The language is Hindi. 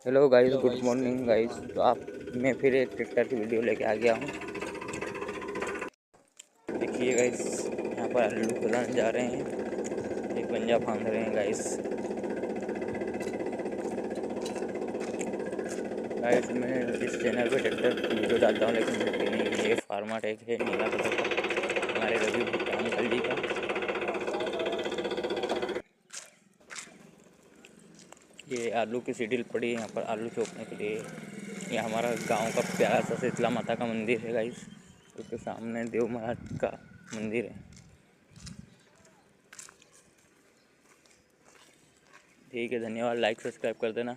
Hello guys, good morning guys. तो आप मैं फिर एक ट्रैक्टर की वीडियो लेके आ गया हूँ। देखिए गाइस, यहाँ पर आलू खुदाने जा रहे हैं, एक पंजा फांद रहे हैं गाइस। मैं इस चैनल पे ट्रैक्टर की वीडियो डालता हूँ, लेकिन मिलती नहीं है। ये फार्मा टेक है नीला कलर का, हमारे रवि भुट्टा अंकल जी का। ये आलू की सीढ़ी पड़ी है यहाँ पर आलू चोपने के लिए। ये हमारा गांव का प्यारा सा शीतला माता का मंदिर है गाइस। उसके सामने देव महाराज का मंदिर है। ठीक है, धन्यवाद। लाइक सब्सक्राइब कर देना।